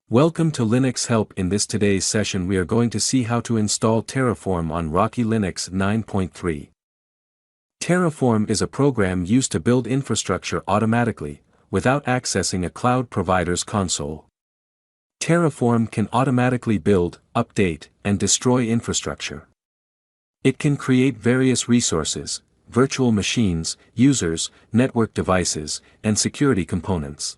Welcome to Linux Help. In today's session we are going to see how to install Terraform on Rocky Linux 9.3. Terraform is a program used to build infrastructure automatically, without accessing a cloud provider's console. Terraform can automatically build, update, and destroy infrastructure. It can create various resources, virtual machines, users, network devices, and security components.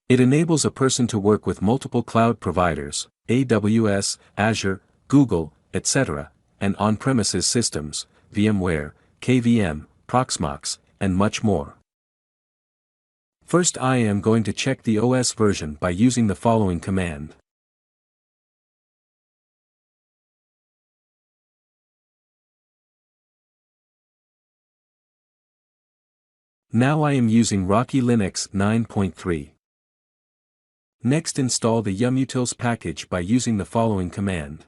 It enables a person to work with multiple cloud providers, AWS, Azure, Google, etc., and on-premises systems, VMware, KVM, Proxmox, and much more. First, I am going to check the OS version by using the following command. Now I am using Rocky Linux 9.3. Next, install the yumutils package by using the following command.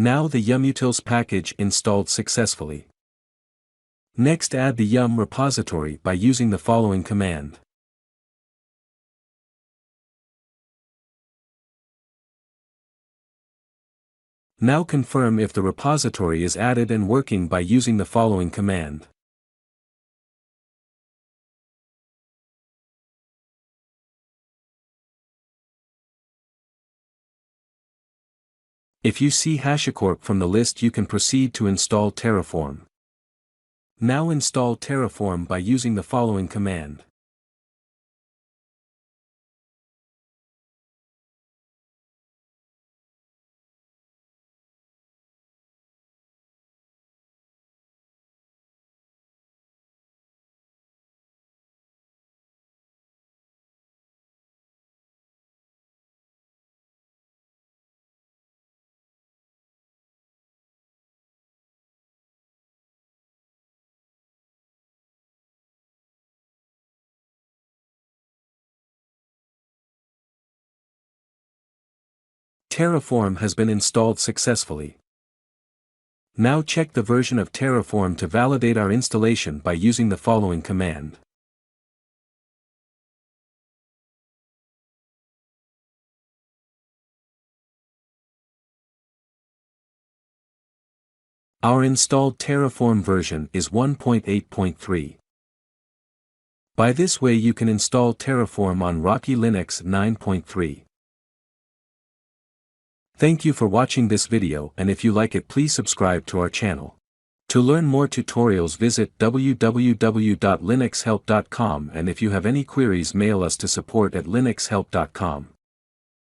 Now the yumutils package installed successfully. Next, add the yum repository by using the following command. Now confirm if the repository is added and working by using the following command. If you see HashiCorp from the list, you can proceed to install Terraform. Now install Terraform by using the following command. Terraform has been installed successfully. Now check the version of Terraform to validate our installation by using the following command. Our installed Terraform version is 1.8.3. By this way you can install Terraform on Rocky Linux 9.3. Thank you for watching this video, and if you like it, please subscribe to our channel. To learn more tutorials, visit www.linuxhelp.com, and if you have any queries, mail us to support@linuxhelp.com.